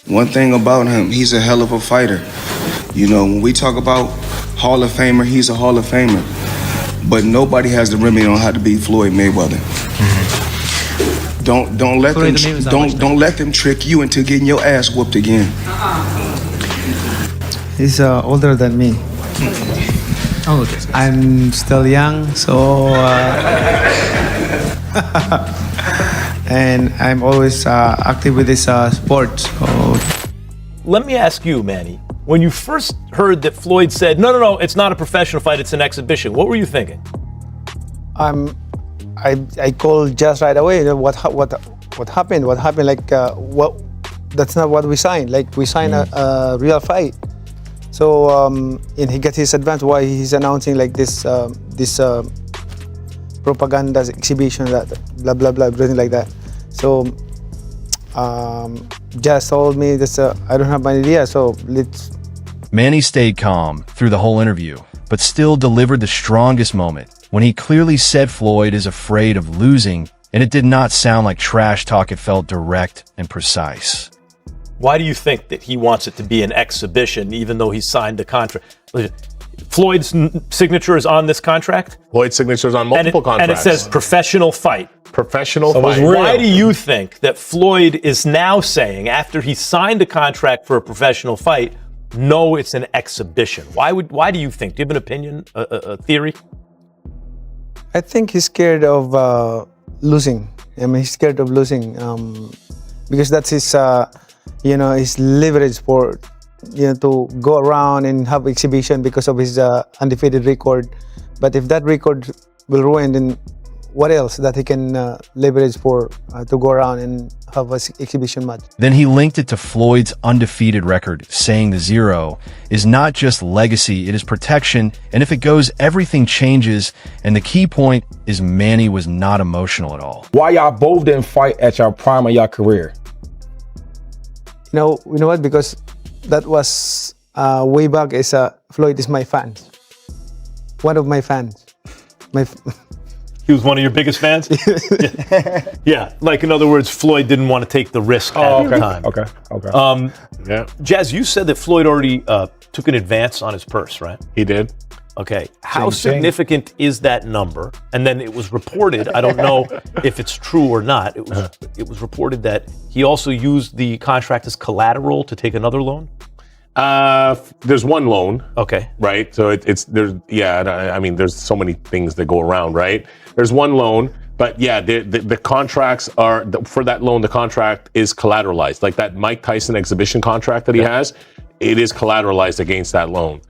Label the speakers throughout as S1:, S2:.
S1: One thing about him, he's a hell of a fighter. You know, when we talk about Hall of Famer, he's a Hall of Famer. But nobody has the remedy on how to beat Floyd Mayweather. Don't let them trick you into getting your ass whooped again.
S2: He's older than me.
S3: Oh, okay.
S2: I'm still young, so and I'm always active with this sport. So.
S4: Let me ask you, Manny. When you first heard that Floyd said, no, it's not a professional fight, it's an exhibition, what were you thinking?
S2: I called just right away. What happened? What happened? Like what? That's not what we signed. Like we signed a real fight. So and he got his advance. Why he's announcing like this propaganda exhibition, that blah blah blah, everything like that. So just told me this. I don't have an idea. So let's.
S5: Manny stayed calm through the whole interview, but still delivered the strongest moment when he clearly said Floyd is afraid of losing, and it did not sound like trash talk. It felt direct and precise.
S4: Why do you think that he wants it to be an exhibition, even though he signed the contract? Floyd's signature is on this contract?
S6: Floyd's signature is on multiple contracts.
S4: And it says professional fight.
S6: Professional fight.
S4: Why do you think that Floyd is now saying, after he signed a contract for a professional fight, no, it's an exhibition? Why do you think? Do you have an opinion, a theory?
S2: I think he's scared of losing. I mean, he's scared of losing because that's his, his leverage for, to go around and have exhibition because of his undefeated record. But if that record will ruin, then what else that he can leverage for to go around and have an exhibition match?
S5: Then he linked it to Floyd's undefeated record, saying the 0 is not just legacy, it is protection, and if it goes, everything changes. And the key point is Manny was not emotional at all.
S7: Why y'all both didn't fight at your prime of your career?
S2: You know what? Because that was way back. Floyd is my fan, one of my fans.
S4: He was one of your biggest fans? Yeah. Like, in other words, Floyd didn't want to take the risk at the time.
S6: Yeah.
S4: Jazz, you said that Floyd already took an advance on his purse, right?
S6: He did.
S4: Okay. How significant is that number? And then it was reported, I don't know if it's true or not, it was reported that he also used the contract as collateral to take another loan?
S6: There's one loan.
S4: Okay.
S6: Right. So there's so many things that go around, right? There's one loan, but yeah, the contracts are, for that loan, the contract is collateralized. Like that Mike Tyson exhibition contract that he has, it is collateralized against that loan.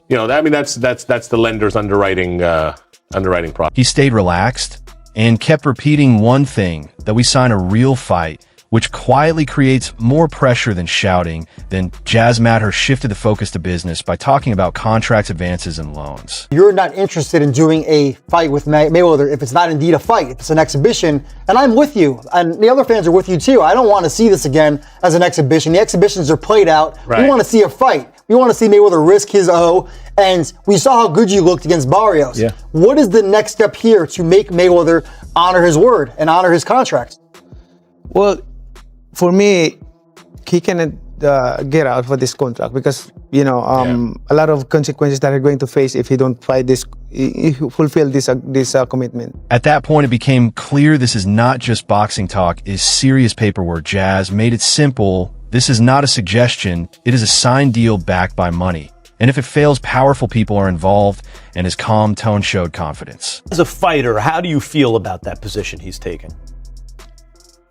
S6: That's the lender's underwriting process.
S5: He stayed relaxed and kept repeating one thing, that we sign a real fight, which quietly creates more pressure than shouting. Then Jazz Matter shifted the focus to business by talking about contracts, advances, and loans.
S8: You're not interested in doing a fight with Mayweather if it's not indeed a fight, if it's an exhibition, and I'm with you, and the other fans are with you too. I don't want to see this again as an exhibition. The exhibitions are played out. Right. We want to see a fight. We want to see Mayweather risk his O, and we saw how good you looked against Barrios. Yeah. What is the next step here to make Mayweather honor his word and honor his contract?
S2: Well, for me, he cannot get out for this contract because a lot of consequences that are going to face if he don't fight this, fulfill this commitment.
S5: At that point, it became clear this is not just boxing talk; is serious paperwork. Jazz made it simple. This is not a suggestion; it is a signed deal backed by money. And if it fails, powerful people are involved. And his calm tone showed confidence.
S4: As a fighter, how do you feel about that position he's taken?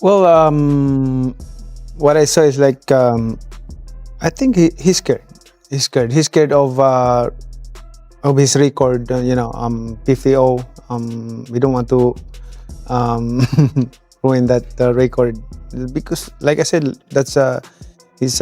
S2: Well, what I saw is like, I think he's scared. He's scared. He's scared of his record. 50-0. We don't want to ruin that record because, like I said, that's his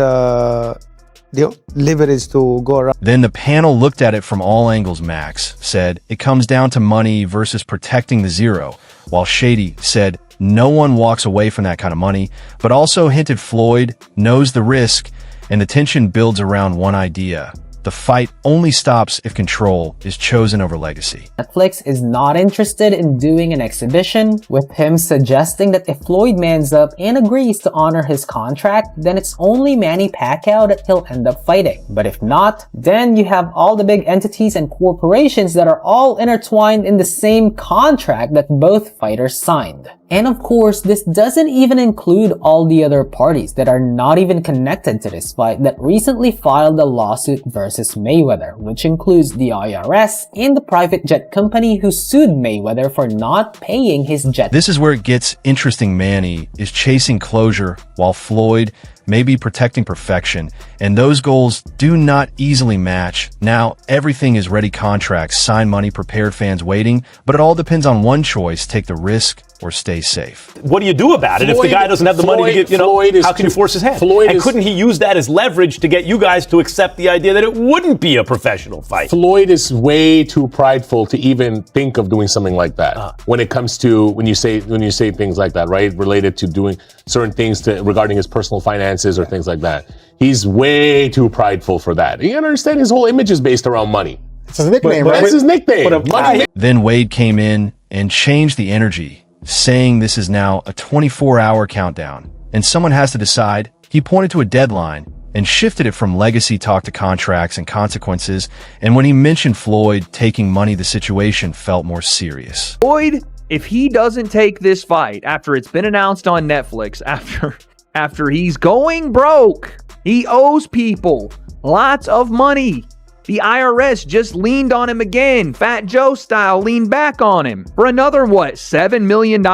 S2: the leverage to go around.
S5: Then the panel looked at it from all angles. Max said it comes down to money versus protecting the 0, while Shady said no one walks away from that kind of money, but also hinted Floyd knows the risk, and the tension builds around one idea. the fight only stops if control is chosen over legacy.
S3: Netflix is not interested in doing an exhibition, with him suggesting that if Floyd mans up and agrees to honor his contract, then it's only Manny Pacquiao that he'll end up fighting. But if not, then you have all the big entities and corporations that are all intertwined in the same contract that both fighters signed. And of course, this doesn't even include all the other parties that are not even connected to this fight that recently filed a lawsuit versus Mayweather, which includes the IRS and the private jet company who sued Mayweather for not paying his jet.
S5: This is where it gets interesting. Manny is chasing closure while Floyd may be protecting perfection, and those goals do not easily match. Now, everything is ready contracts, sign money, prepared fans waiting, but it all depends on one choice: take the risk or stay safe.
S4: What do you do about it if the guy doesn't have the money to get, how can you force his hand? And couldn't he use that as leverage to get you guys to accept the idea that it wouldn't be a professional fight?
S6: Floyd is way too prideful to even think of doing something like that. When it comes to when you say things like that, right? Related to doing certain things regarding his personal finances or things like that. He's way too prideful for that. You understand his whole image is based around money.
S8: It's his nickname, right?
S6: That's his nickname. Money.
S5: Then Wade came in and changed the energy, saying this is now a 24-hour countdown, and someone has to decide. He pointed to a deadline and shifted it from legacy talk to contracts and consequences, and when he mentioned Floyd taking money, the situation felt more serious.
S9: Floyd, if he doesn't take this fight after it's been announced on Netflix, after he's going broke, he owes people lots of money. The IRS just leaned on him again, Fat Joe style, leaned back on him for another, $7 million?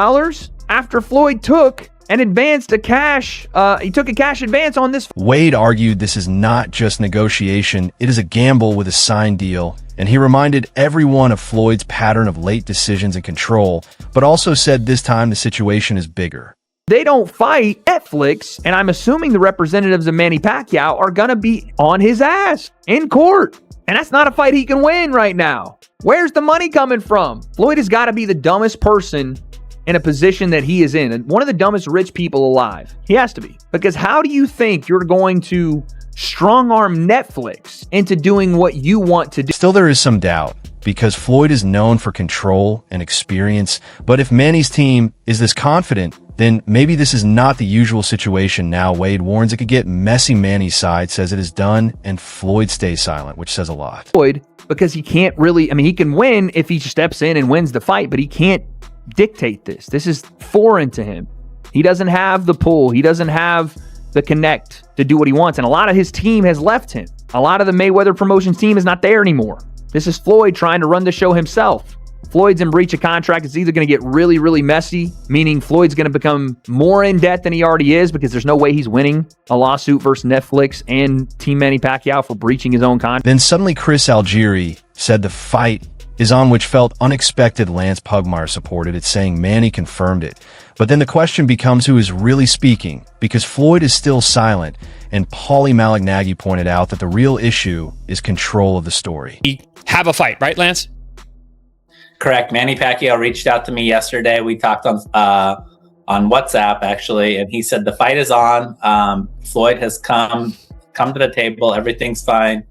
S9: After Floyd took an advance to cash, he took a cash advance on this.
S5: Wade argued this is not just negotiation, it is a gamble with a signed deal, and he reminded everyone of Floyd's pattern of late decisions and control, but also said this time the situation is bigger.
S9: They don't fight Netflix, and I'm assuming the representatives of Manny Pacquiao are gonna be on his ass in court. And that's not a fight he can win right now. Where's the money coming from? Floyd has got to be the dumbest person in a position that he is in, and one of the dumbest rich people alive. He has to be. Because how do you think you're going to strong-arm Netflix into doing what you want to do?
S5: Still, there is some doubt, because Floyd is known for control and experience, but if Manny's team is this confident, then maybe this is not the usual situation. Now, Wade warns it could get messy. Manny's side says it is done, and Floyd stays silent, which says a lot.
S9: Floyd, because he can't really, he can win if he steps in and wins the fight, but he can't dictate this. This is foreign to him. He doesn't have the pull. He doesn't have the connect to do what he wants, and a lot of his team has left him. A lot of the Mayweather Promotions team is not there anymore. This is Floyd trying to run the show himself. Floyd's in breach of contract. It's either going to get really, really messy, meaning Floyd's going to become more in debt than he already is because there's no way he's winning a lawsuit versus Netflix and Team Manny Pacquiao for breaching his own contract.
S5: Then suddenly Chris Algieri said the fight is on, which felt unexpected. Lance Pugmire supported it, saying Manny confirmed it. But then the question becomes who is really speaking, because Floyd is still silent, and Paulie Malignaggi pointed out that the real issue is control of the story.
S10: We have a fight, right, Lance?
S11: Correct. Manny Pacquiao reached out to me yesterday. We talked on WhatsApp, actually, and he said the fight is on. Floyd has come to the table. Everything's fine.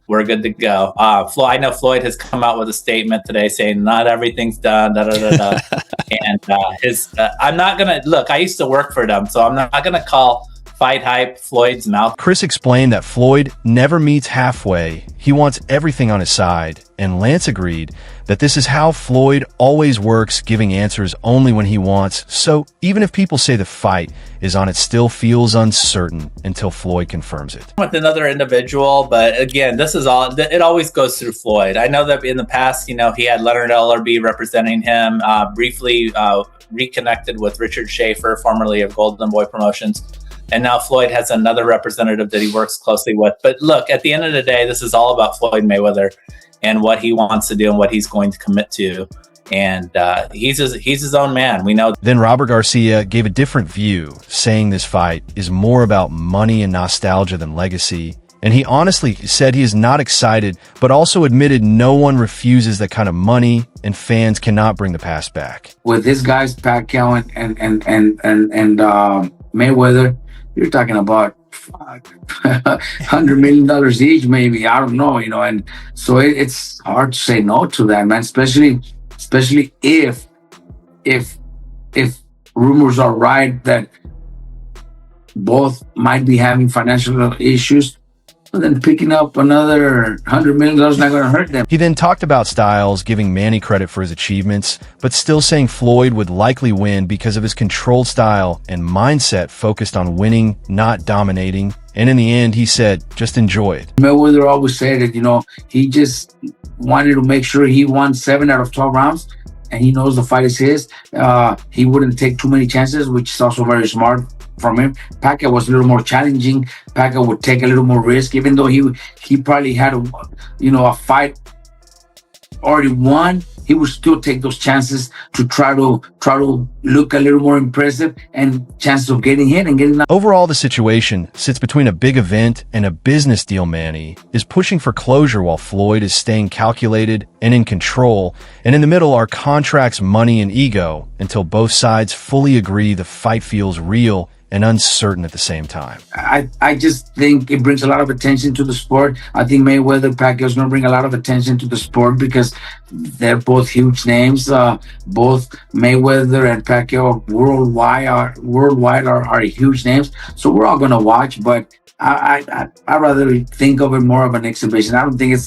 S11: We're good to go. I know Floyd has come out with a statement today saying not everything's done. And I'm not gonna look. I used to work for them, so I'm not gonna call fight hype Floyd's mouth.
S5: Chris explained that Floyd never meets halfway. He wants everything on his side, and Lance agreed that this is how Floyd always works, giving answers only when he wants. So even if people say the fight is on, it still feels uncertain until Floyd confirms it.
S11: With another individual, but again, this is all, it always goes through Floyd. I know that in the past, he had Leonard Ellerbe representing him, briefly reconnected with Richard Schaefer, formerly of Golden Boy Promotions. And now Floyd has another representative that he works closely with. But look, at the end of the day, this is all about Floyd Mayweather and what he wants to do and what he's going to commit to. And he's his own man. We know.
S5: Then Robert Garcia gave a different view, saying this fight is more about money and nostalgia than legacy. And he honestly said he is not excited, but also admitted no one refuses that kind of money, and fans cannot bring the past back.
S12: With these guys, Pacquiao and Mayweather, you're talking about $100 million each, maybe. I don't know, and so it's hard to say no to that, man. Especially if rumors are right that both might be having financial issues. But then picking up another $100 million is not going to hurt them.
S5: He then talked about Styles giving Manny credit for his achievements, but still saying Floyd would likely win because of his controlled style and mindset focused on winning, not dominating. And in the end, he said, just enjoy it.
S12: Mayweather always said that, he just wanted to make sure he won 7 out of 12 rounds, and he knows the fight is his. He wouldn't take too many chances, which is also very smart from him. Pacquiao was a little more challenging. Pacquiao would take a little more risk, even though he probably had a fight already won. He would still take those chances to try to look a little more impressive and chances of getting hit and getting out.
S5: Overall, the situation sits between a big event and a business deal. Manny is pushing for closure while Floyd is staying calculated and in control. And in the middle are contracts, money, and ego until both sides fully agree the fight feels real and uncertain at the same time.
S12: I just think it brings a lot of attention to the sport. I think Mayweather, Pacquiao is going to bring a lot of attention to the sport because they're both huge names. Both Mayweather and Pacquiao worldwide are huge names. So we're all going to watch, but I rather think of it more of an exhibition. I don't think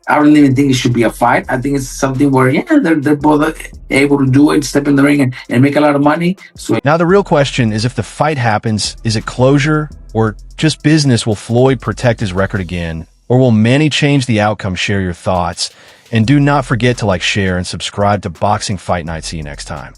S12: I don't even think it should be a fight. I think it's something where, they're both able to do it, step in the ring and make a lot of money. So
S5: now the real question is, if the fight happens, is it closure or just business? Will Floyd protect his record again, or will Manny change the outcome? Share your thoughts, and do not forget to like, share, and subscribe to Boxing Fight Night. See you next time.